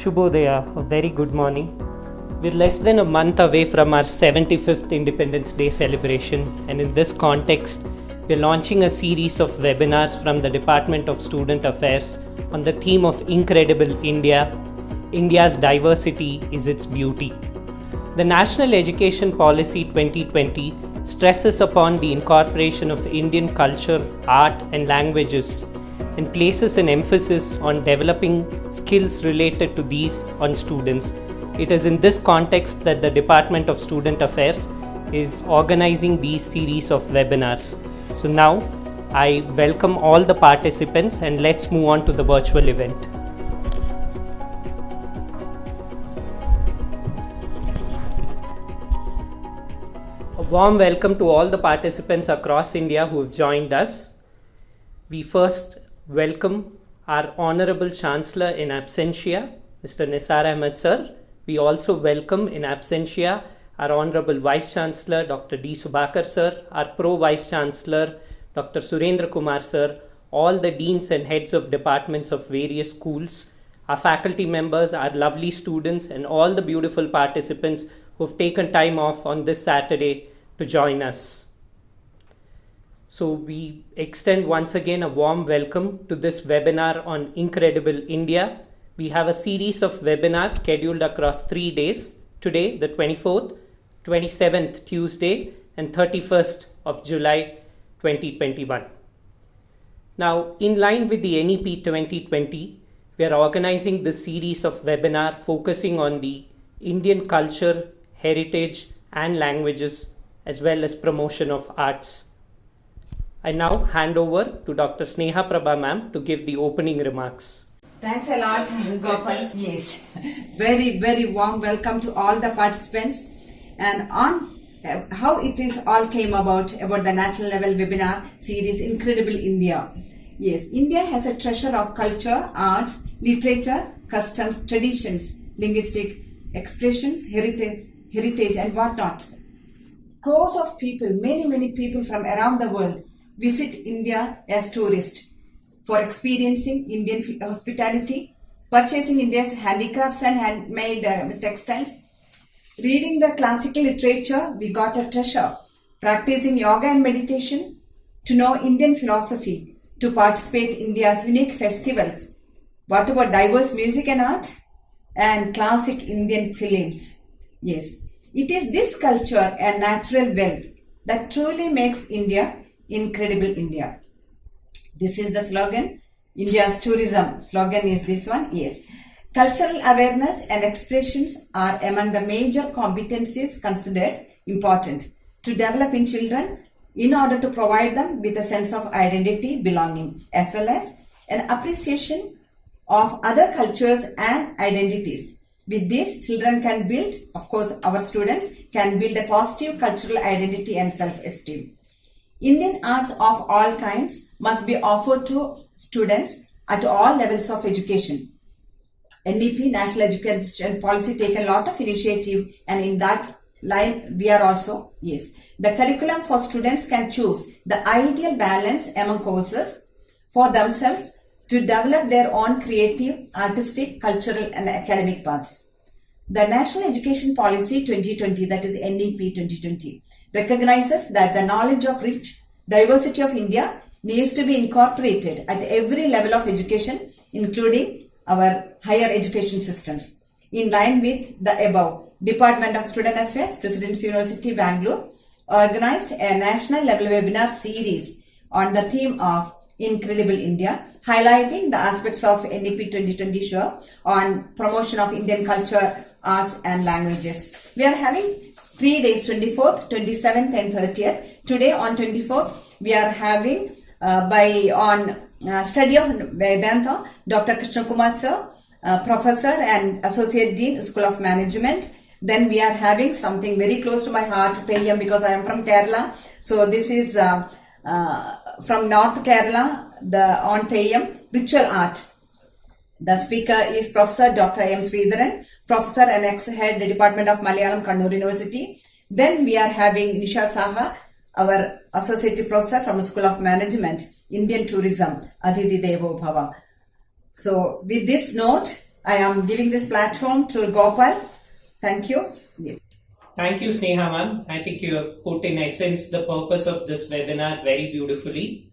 Shubhodaya, a very good morning. We're less than a month away from our 75th Independence Day celebration, and in this context, we're launching a series of webinars from the Department of Student Affairs on the theme of Incredible India. India's diversity is its beauty. The National Education Policy 2020 stresses upon the incorporation of Indian culture, art, and languages, and places an emphasis on developing skills related to these on students. It is in this context that the Department of Student Affairs is organizing these series of webinars. So now I welcome all the participants and let's move on to the virtual event. A warm welcome to all the participants across India who have joined us. We first welcome our Honorable Chancellor in absentia, Mr. Nisar Ahmed Sir. We also welcome in absentia our Honorable Vice Chancellor, Dr. D. Subhakar Sir, our Pro Vice Chancellor, Dr. Surendra Kumar Sir, all the deans and heads of departments of various schools, our faculty members, our lovely students, and all the beautiful participants who have taken time off on this Saturday to join us. So we extend once again a warm welcome to this webinar on Incredible India. We have a series of webinars scheduled across 3 days. Today, the 24th, 27th Tuesday, and 31st of July 2021. Now, in line with the NEP 2020, we are organizing this series of webinar focusing on the Indian culture, heritage, and languages, as well as promotion of arts. I now hand over to Dr. Sneha Prabha ma'am to give the opening remarks. Thanks a lot, Gopal. Yes, very, very warm welcome to all the participants. And on how it is all came about the national level webinar series Incredible India. Yes, India has a treasure of culture, arts, literature, customs, traditions, linguistic expressions, heritage and whatnot. Crores of people, many people from around the world visit India as tourists for experiencing Indian hospitality, purchasing India's handicrafts and handmade textiles, reading the classical literature, we got a treasure, practicing yoga and meditation, to know Indian philosophy, to participate in India's unique festivals. What about diverse music and art? And classic Indian films. Yes, it is this culture and natural wealth that truly makes India Incredible India. This is the slogan. India's tourism slogan is this one. Yes. Cultural awareness and expressions are among the major competencies considered important to develop in children in order to provide them with a sense of identity, belonging, as well as an appreciation of other cultures and identities. With this, children can build, of course, our students can build a positive cultural identity and self-esteem. Indian arts of all kinds must be offered to students at all levels of education. NEP, National Education Policy, take a lot of initiative, and in that line we are also, yes. The curriculum for students can choose the ideal balance among courses for themselves to develop their own creative, artistic, cultural and academic paths. The National Education Policy 2020, that is NEP 2020, recognizes that the knowledge of rich diversity of India needs to be incorporated at every level of education, including our higher education systems. In line with the above, Department of Student Affairs, Presidency University, Bangalore, organized a national level webinar series on the theme of Incredible India, highlighting the aspects of NEP 2020 show on promotion of Indian culture, arts and languages. We are having 3 days, 24th, 27th and 30th. Today on 24th, we are having study of Vedanta, Dr. Krishna Kumar Sir, Professor and Associate Dean, School of Management. Then we are having something very close to my heart, Theyyam, because I am from Kerala. So this is from North Kerala, on Theyyam, ritual art. The speaker is Professor Dr. M. Sridharan, Professor and ex-head Department of Malayalam, Kannur University. Then we are having Nisha Saha, our Associate Professor from School of Management, Indian Tourism, Aditi Devo Bhava. So with this note, I am giving this platform to Gopal. Thank you. Yes. Thank you, Sneha ma'am. I think you have put in essence the purpose of this webinar very beautifully.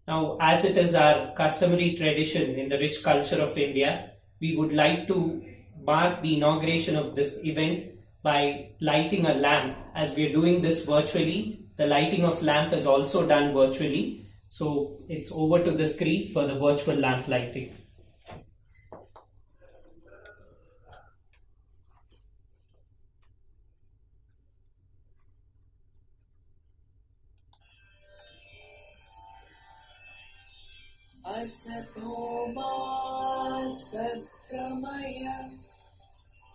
Now, as it is our customary tradition in the rich culture of India, we would like to mark the inauguration of this event by lighting a lamp. As we are doing this virtually, the lighting of lamp is also done virtually. So it's over to the screen for the virtual lamp lighting. Asato ma satgamaya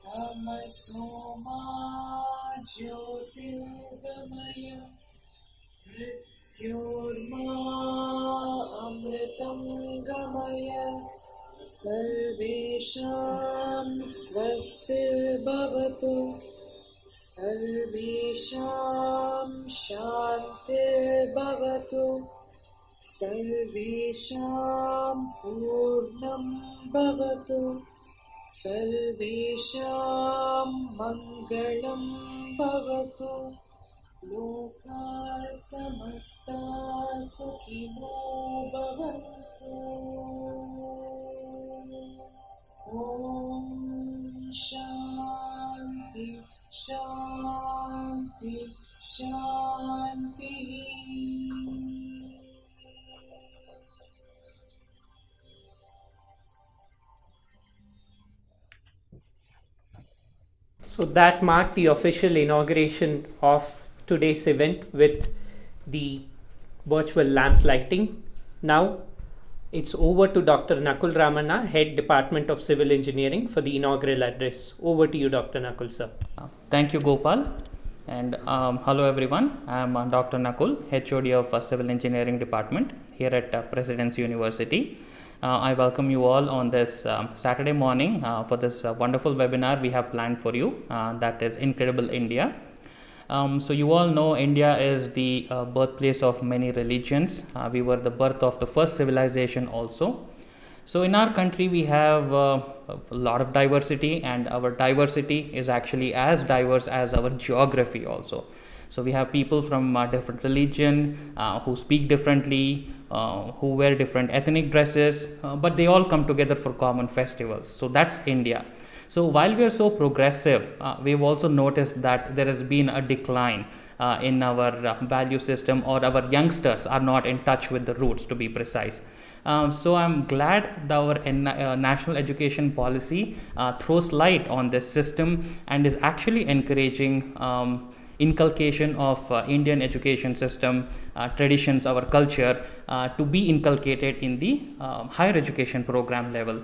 tamaso ma jyotirgamaya mrityurma amritam gamaya sarvesham swastir bhavatu sarvesham shantir bhavatu सर्वेषां पूर्णं भवतु सर्वेषां मङ्गलं भवतु लोकाः समस्ताः सुखिनो भवन्तु ॐ शान्ति शान्ति शान्तिः So that marked the official inauguration of today's event with the virtual lamp lighting. Now it's over to Dr. Nakul Ramana, Head Department of Civil Engineering, for the inaugural address. Over to you, Dr. Nakul, sir. Thank you, Gopal. And hello everyone. I am Dr. Nakul, HOD of Civil Engineering Department here at Presidency University. I welcome you all on this Saturday morning for this wonderful webinar we have planned for you, that is Incredible India. So you all know India is the birthplace of many religions. We were the birth of the first civilization also. So in our country we have a lot of diversity, and our diversity is actually as diverse as our geography also. So we have people from different religion who speak differently, who wear different ethnic dresses, but they all come together for common festivals. So that's India. So while we are so progressive, we've also noticed that there has been a decline in our value system, or our youngsters are not in touch with the roots, to be precise. So I'm glad that our national education policy throws light on this system and is actually encouraging inculcation of Indian education system, traditions, our culture to be inculcated in the higher education program level.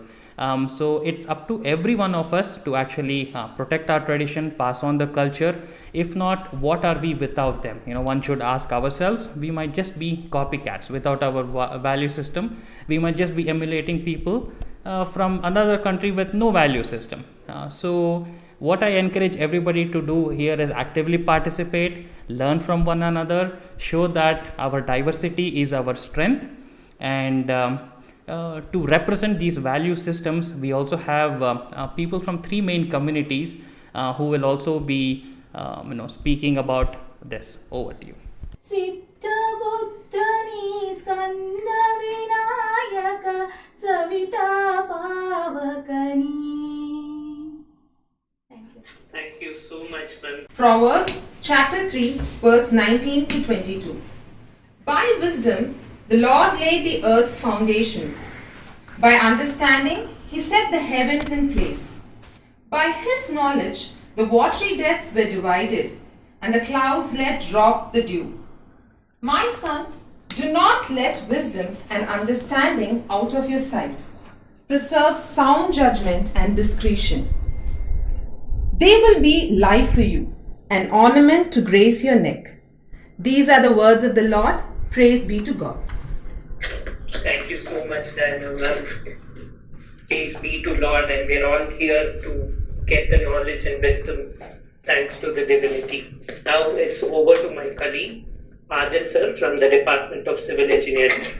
So it's up to every one of us to actually protect our tradition, pass on the culture. If not, what are we without them? One should ask ourselves. We might just be copycats without our value system. We might just be emulating people from another country with no value system. So what I encourage everybody to do here is actively participate, learn from one another, show that our diversity is our strength, and to represent these value systems, we also have people from three main communities who will also be speaking about this. Over to you. Siddha Buddhani Skanda Vinayaka Savita Pavakani. Thank you so much, ma'am. Proverbs chapter 3 verse 19 to 22. By wisdom the Lord laid the earth's foundations. By understanding he set the heavens in place. By his knowledge the watery depths were divided, and the clouds let drop the dew. My son, do not let wisdom and understanding out of your sight. Preserve sound judgment and discretion. They will be life for you, an ornament to grace your neck. These are the words of the Lord. Praise be to God. Thank you so much, Diana ma'am. Praise be to Lord, and we're all here to get the knowledge and wisdom thanks to the divinity. Now it's over to my colleague, Adil sir from the Department of Civil Engineering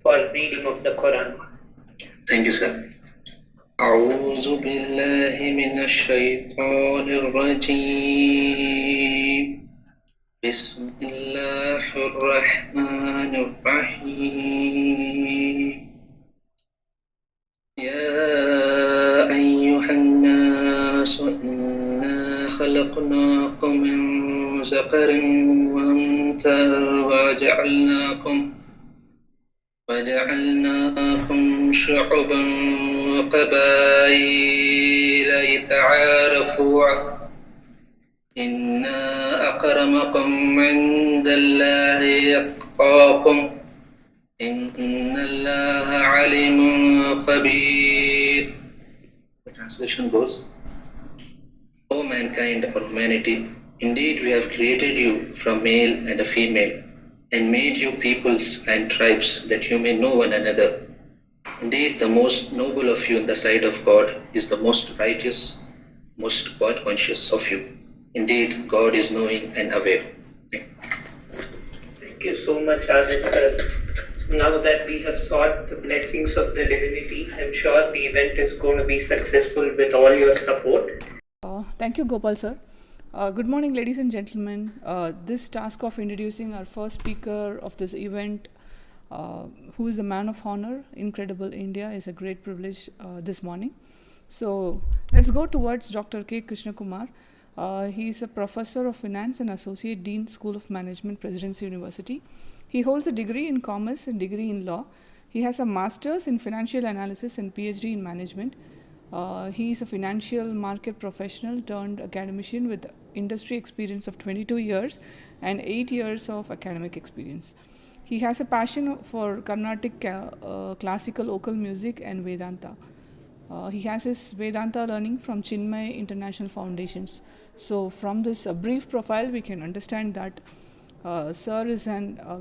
for reading of the Quran. Thank you, sir. أعوذ بالله من الشيطان الرجيم بسم الله الرحمن الرحيم يا أيها الناس إنا خلقناكم من ذكر وأنثى وجعلناكم شعوبا وقبائل لتعارفوا إن أكرمكم عند الله يتقاكم إن الله عليم خبير. The translation goes, O mankind or humanity, indeed we have created you from male and a female, and made you peoples and tribes that you may know one another. Indeed, the most noble of you in the sight of God is the most righteous, most God conscious of you. Indeed, God is knowing and aware. Thank you so much, Azit sir. So now that we have sought the blessings of the divinity, I'm sure the event is going to be successful with all your support. Thank you, Gopal sir. Good morning, ladies and gentlemen. This task of introducing our first speaker of this event, who is a man of honor, Incredible India, is a great privilege this morning. So let's go towards Dr. K. Krishna Kumar. He is a professor of finance and associate dean, School of Management, Presidency University. He holds a degree in commerce and degree in law. He has a master's in financial analysis and PhD in management. He is a financial market professional turned academician with industry experience of 22 years and 8 years of academic experience. He has a passion for Carnatic classical vocal music and Vedanta. He has his Vedanta learning from Chinmay International Foundations. So from this brief profile, we can understand that sir is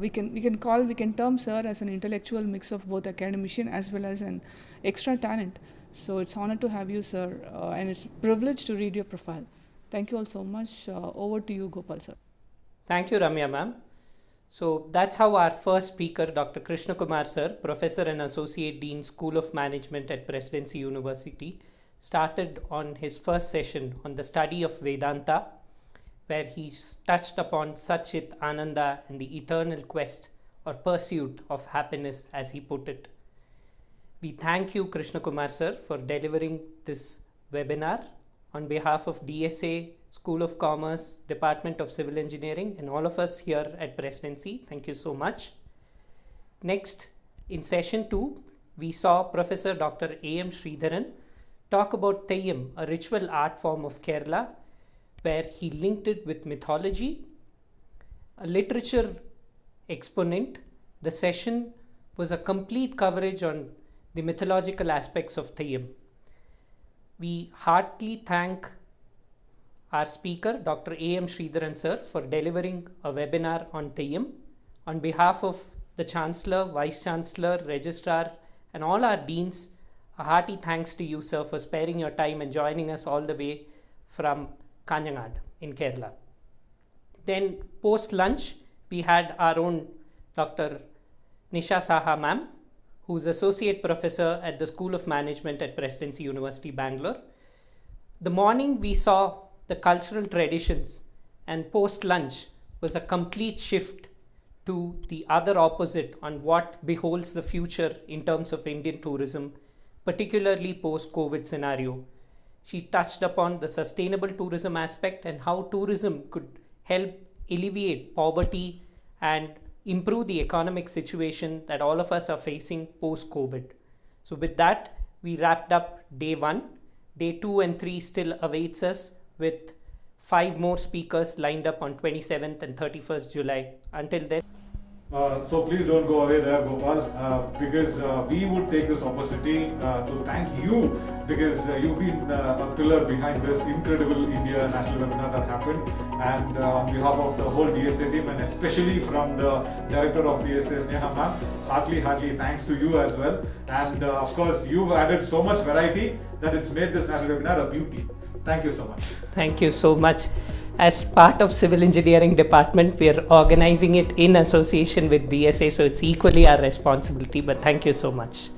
we can term sir as an intellectual mix of both academician as well as an extra talent. So it's honor to have you, sir, and it's a privilege to read your profile. Thank you all so much. Over to you, Gopal sir. Thank you, Ramya ma'am. So that's how our first speaker, Dr. Krishna Kumar sir, Professor and Associate Dean, School of Management at Presidency University, started on his first session on the study of Vedanta, where he touched upon Satchit Ananda and the eternal quest or pursuit of happiness, as he put it. We thank you, Krishna Kumar sir, for delivering this webinar on behalf of DSA, School of Commerce, Department of Civil Engineering, and all of us here at Presidency. Thank you so much. Next, in session 2, we saw Professor Dr. A.M. Sridharan talk about Theyyam, a ritual art form of Kerala, where he linked it with mythology. A literature exponent, the session was a complete coverage on the mythological aspects of Theyyam. We heartily thank our speaker, Dr. A.M. Sridharan sir, for delivering a webinar on Theyyam. On behalf of the Chancellor, Vice Chancellor, Registrar, and all our deans, a hearty thanks to you, sir, for sparing your time and joining us all the way from Kanjangad in Kerala. Then post-lunch, we had our own Dr. Nisha Saha ma'am, who is Associate Professor at the School of Management at Presidency University, Bangalore. The morning we saw the cultural traditions, and post-lunch was a complete shift to the other opposite on what beholds the future in terms of Indian tourism, particularly post-COVID scenario. She touched upon the sustainable tourism aspect and how tourism could help alleviate poverty and improve the economic situation that all of us are facing post-COVID. So with that, we wrapped up day 1. Day 2 and 3 still awaits us with 5 more speakers lined up on 27th and 31st July. Until then. So please don't go away there, Gopal, because we would take this opportunity to thank you, because you've been a pillar behind this incredible India national webinar that happened, and on behalf of the whole DSA team, and especially from the director of DSA, Sneha ma'am, heartily thanks to you as well. And of course, you've added so much variety that it's made this national webinar a beauty. Thank you so much. Thank you so much. As part of Civil Engineering Department, we are organizing it in association with DSA, so it's equally our responsibility, but thank you so much.